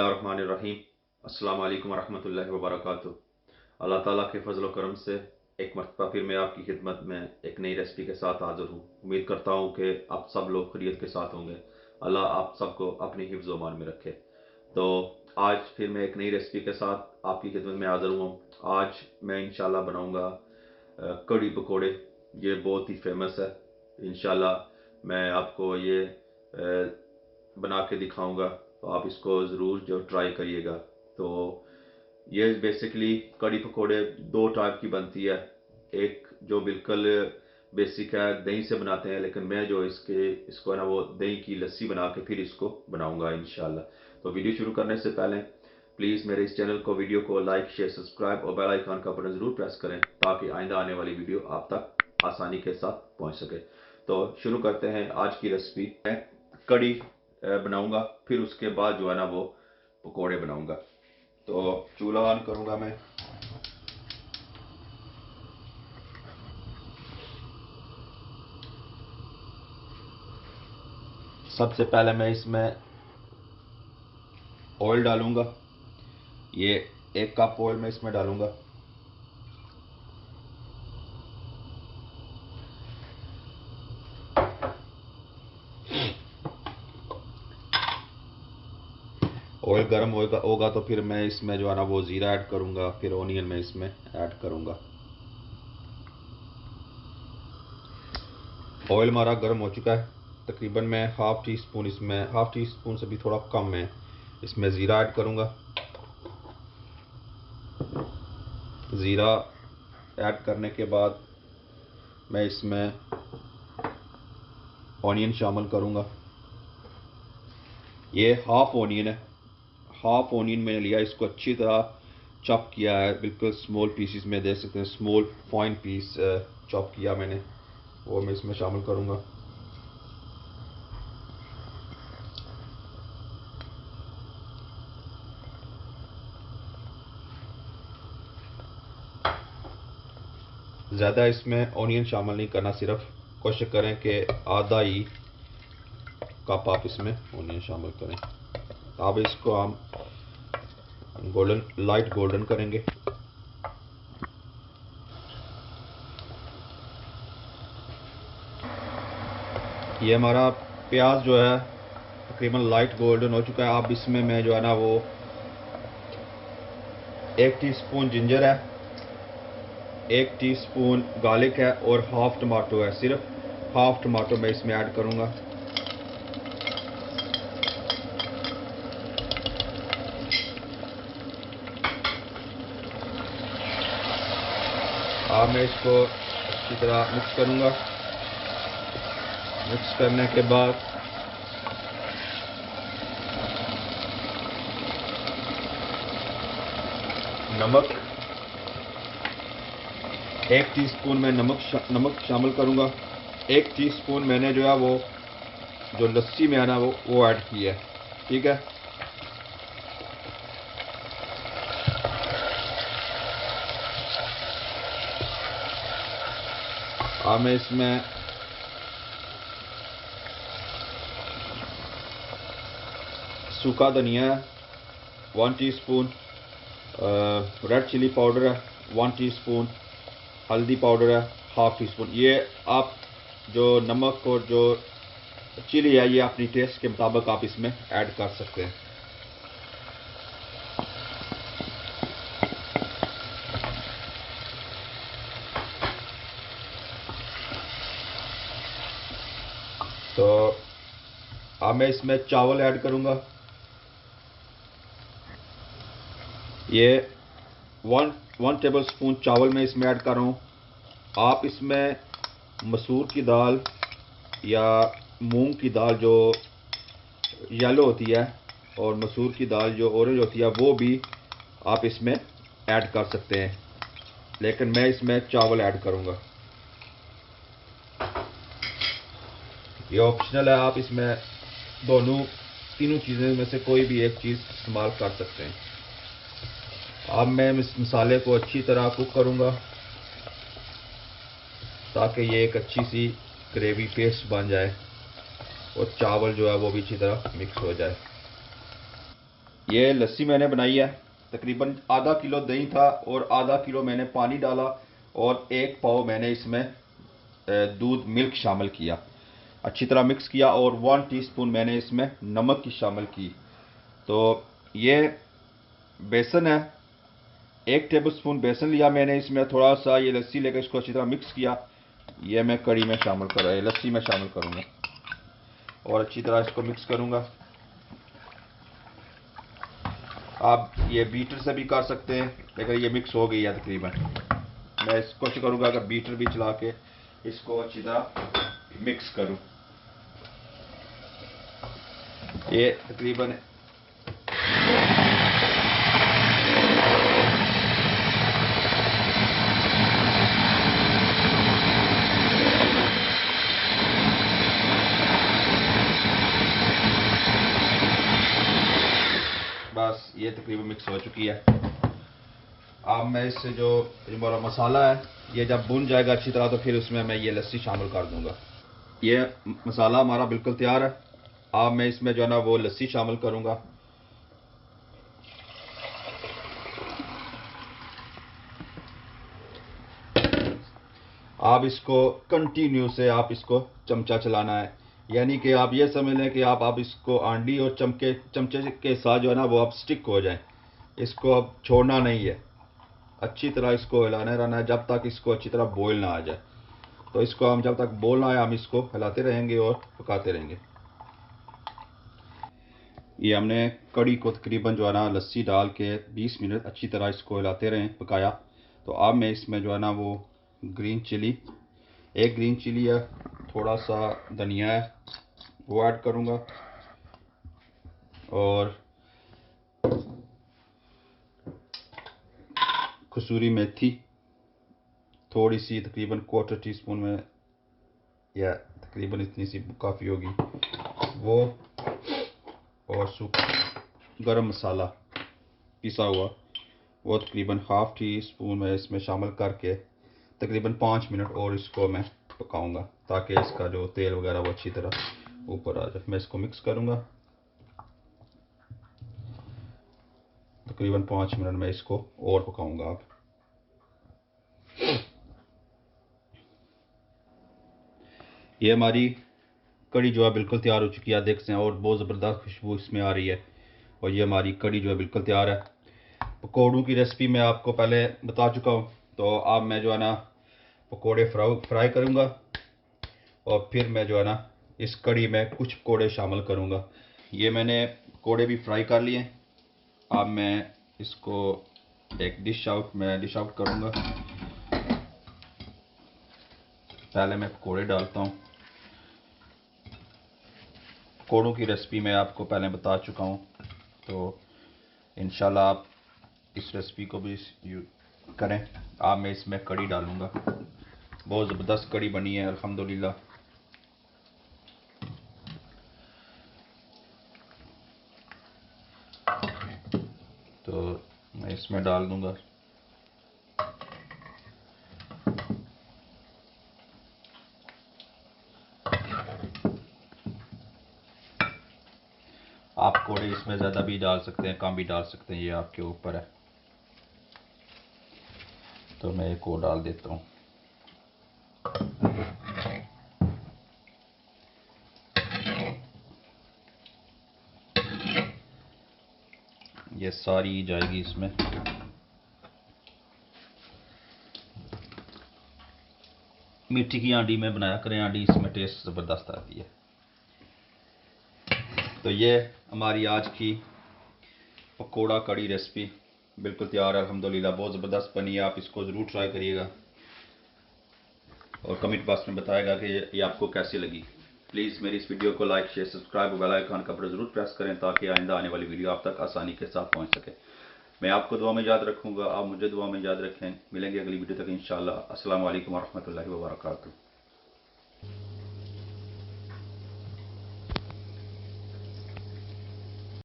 बिस्मिल्लाहिर्रहमानिर्रहीम। अस्सलाम वालेकुम वरहमतुल्लाहि वबरकातुहू। अल्लाह ताला के फजल व करम से एक मरतबा फिर मैं आपकी खिदमत में एक नई रेसिपी के साथ हाजिर हूँ। उम्मीद करता हूँ कि आप सब लोग खैरियत के साथ होंगे। अल्लाह आप सबको अपनी हिफ्ज़ व मान में रखे। तो आज फिर मैं एक नई रेसिपी के साथ आपकी खिदमत में हाजिर हूँ। आज मैं इंशाल्लाह बनाऊँगा कड़ी पकोड़े। ये बहुत ही फेमस है। इंशाल्लाह मैं आपको ये बना के दिखाऊंगा, तो आप इसको ज़रूर जो ट्राई करिएगा। तो ये बेसिकली कड़ी पकोड़े दो टाइप की बनती है। एक जो बिल्कुल बेसिक है, दही से बनाते हैं, लेकिन मैं जो इसको है ना वो दही की लस्सी बना के फिर इसको बनाऊंगा इंशाल्लाह। तो वीडियो शुरू करने से पहले प्लीज़ मेरे इस चैनल को वीडियो को लाइक शेयर सब्सक्राइब और बेल आइकन का बटन ज़रूर प्रेस करें, ताकि आइंदा आने वाली वीडियो आप तक आसानी के साथ पहुंच सके। तो शुरू करते हैं आज की रेसिपी। मैं कड़ी बनाऊंगा, फिर उसके बाद जो है ना वो पकोड़े बनाऊंगा। तो चूल्हा ऑन करूंगा मैं। सबसे पहले मैं इसमें ऑयल डालूंगा। ये 1 कप ऑयल मैं इसमें डालूंगा। ऑयल गर्म होगा तो फिर मैं इसमें जो है ना वो ज़ीरा ऐड करूंगा, फिर ऑनियन मैं इसमें ऐड करूंगा। ऑयल हमारा गर्म हो चुका है। तकरीबन मैं हाफ़ टी स्पून इसमें, हाफ़ टी स्पून से भी थोड़ा कम मैं इसमें ज़ीरा ऐड करूंगा। ज़ीरा ऐड करने के बाद मैं इसमें ऑनियन शामिल करूंगा। ये हाफ ऑनियन है। हाफ ऑनियन मैंने लिया, इसको अच्छी तरह चॉप किया है, बिल्कुल स्मॉल पीसेस में देख सकते हैं, स्मॉल फाइन पीस चॉप किया मैंने, वो मैं इसमें शामिल करूंगा। ज़्यादा इसमें ऑनियन शामिल नहीं करना, सिर्फ कोशिश करें कि आधा ही कप आप इसमें ऑनियन शामिल करें। अब इसको हम गोल्डन, लाइट गोल्डन करेंगे। ये हमारा प्याज जो है तकरीबन लाइट गोल्डन हो चुका है। अब इसमें मैं जो है ना वो 1 टीस्पून जिंजर है, 1 टीस्पून गार्लिक है और हाफ टमाटो है, सिर्फ हाफ टमाटो मैं इसमें ऐड करूंगा। अब मैं इसको अच्छी तरह मिक्स करूंगा। मिक्स करने के बाद नमक, 1 टीस्पून मैं नमक शामिल करूंगा। 1 टीस्पून मैंने जो है वो जो लस्सी में है ना वो ऐड की है। ठीक है। अब मैं इसमें सूखा धनिया है 1 टीस्पून, रेड चिली पाउडर है 1 टीस्पून, हल्दी पाउडर है हाफ टी स्पून। ये आप जो नमक और जो चिली है ये अपनी टेस्ट के मुताबिक आप इसमें ऐड कर सकते हैं। तो अब मैं इसमें चावल ऐड करूंगा। ये वन टेबल स्पून चावल मैं इसमें ऐड कर रहा हूँ। आप इसमें मसूर की दाल या मूंग की दाल जो येलो होती है और मसूर की दाल जो ऑरेंज होती है वो भी आप इसमें ऐड कर सकते हैं, लेकिन मैं इसमें चावल ऐड करूँगा। ये ऑप्शनल है, आप इसमें तीनों चीज़ें में से कोई भी एक चीज़ इस्तेमाल कर सकते हैं। अब मैं इस मसाले को अच्छी तरह कुक करूँगा, ताकि ये एक अच्छी सी ग्रेवी पेस्ट बन जाए और चावल जो है वो भी अच्छी तरह मिक्स हो जाए। ये लस्सी मैंने बनाई है, तकरीबन आधा किलो दही था और आधा किलो मैंने पानी डाला और 1 पाव मैंने इसमें दूध मिल्क शामिल किया, अच्छी तरह मिक्स किया और 1 टीस्पून मैंने इसमें नमक की शामिल की। तो ये बेसन है, 1 टेबलस्पून बेसन लिया मैंने, इसमें थोड़ा सा ये लस्सी लेकर इसको अच्छी तरह मिक्स किया। ये मैं कड़ी में शामिल कर रहा, लस्सी में शामिल करूँगा और अच्छी तरह इसको मिक्स करूँगा। आप ये बीटर से भी कर सकते हैं, लेकिन ये मिक्स हो गई है तकरीबन। मैं इस कोशिश करूँगा अगर बीटर भी चला के इसको अच्छी तरह मिक्स करूँ। ये तकरीबन बस ये तकरीबन मिक्स हो चुकी है। अब मैं इससे जो हमारा मसाला है ये जब भुन जाएगा अच्छी तरह तो फिर उसमें मैं ये लस्सी शामिल कर दूंगा। ये मसाला हमारा बिल्कुल तैयार है। अब मैं इसमें जो है ना वो लस्सी शामिल करूंगा। आप इसको कंटिन्यू से आप इसको चमचा चलाना है, यानी कि आप ये समझ लें कि आप इसको आंडी और चमचे के साथ जो है ना वो आप स्टिक हो जाएं। इसको अब छोड़ना नहीं है, अच्छी तरह इसको हिलाने रहना है जब तक इसको अच्छी तरह बॉयल ना आ जाए। तो इसको हम जब तक बॉयल ना आए हम इसको हिलाते रहेंगे और पकाते रहेंगे। ये हमने कड़ी को तकरीबन जो है ना लस्सी डाल के 20 मिनट अच्छी तरह इसको हिलाते रहे पकाया। तो अब मैं इसमें जो है ना वो ग्रीन चिली, 1 ग्रीन चिली है, थोड़ा सा धनिया है वो ऐड करूँगा और कसूरी मेथी थोड़ी सी, तकरीबन 1/4 टीस्पून में या तकरीबन इतनी सी काफ़ी होगी वो, और सूखा गरम मसाला पिसा हुआ वो तकरीबन 1/2 टीस्पून में इसमें शामिल करके तकरीबन 5 मिनट और इसको मैं पकाऊंगा ताकि इसका जो तेल वगैरह वो अच्छी तरह ऊपर आ जाए। मैं इसको मिक्स करूंगा, तकरीबन 5 मिनट में इसको और पकाऊंगा। अब ये हमारी कड़ी जो है बिल्कुल तैयार हो चुकी है, देख सकते हैं, और बहुत ज़बरदस्त खुशबू इसमें आ रही है और ये हमारी कड़ी जो है बिल्कुल तैयार है। पकौड़ों की रेसिपी मैं आपको पहले बता चुका हूँ, तो अब मैं जो है ना पकौड़े फ्राई करूँगा और फिर मैं जो है ना इस कड़ी में कुछ पकौड़े शामिल करूँगा। ये मैंने पकौड़े भी फ्राई कर लिए। अब मैं इसको एक डिश आउट करूँगा। पहले मैं पकौड़े डालता हूँ। पकौड़ों की रेसिपी मैं आपको पहले बता चुका हूँ, तो इंशाल्लाह आप इस रेसिपी को भी करें। अब मैं इसमें कड़ी डालूँगा। बहुत ज़बरदस्त कड़ी बनी है अल्हम्दुलिल्लाह। तो मैं इसमें डाल दूँगा। आप पकौड़े इसमें ज़्यादा भी डाल सकते हैं, कम भी डाल सकते हैं, ये आपके ऊपर है। तो मैं एक और डाल देता हूँ। ये सारी जाएगी इसमें। मिट्टी की आंडी में बनाया करें, आंडी इसमें टेस्ट ज़बरदस्त आती है। तो ये हमारी आज की पकोड़ा कड़ी रेसिपी बिल्कुल तैयार है अल्हम्दुलिल्लाह। बहुत ज़बरदस्त बनी है, आप इसको ज़रूर ट्राई करिएगा और कमेंट बॉक्स में बताएगा कि ये आपको कैसी लगी। प्लीज़ मेरी इस वीडियो को लाइक, शेयर, सब्सक्राइब और बेल आइकन का बटन ज़रूर प्रेस करें ताकि आइंदा आने वाली वीडियो आप तक आसानी के साथ पहुंच सके। मैं आपको दुआ में याद रखूँगा, आप मुझे दुआ में याद रखें। मिलेंगे अगली वीडियो तक इंशाअल्लाह। अस्सलाम वालेकुम व रहमतुल्लाहि व बरकातुहू।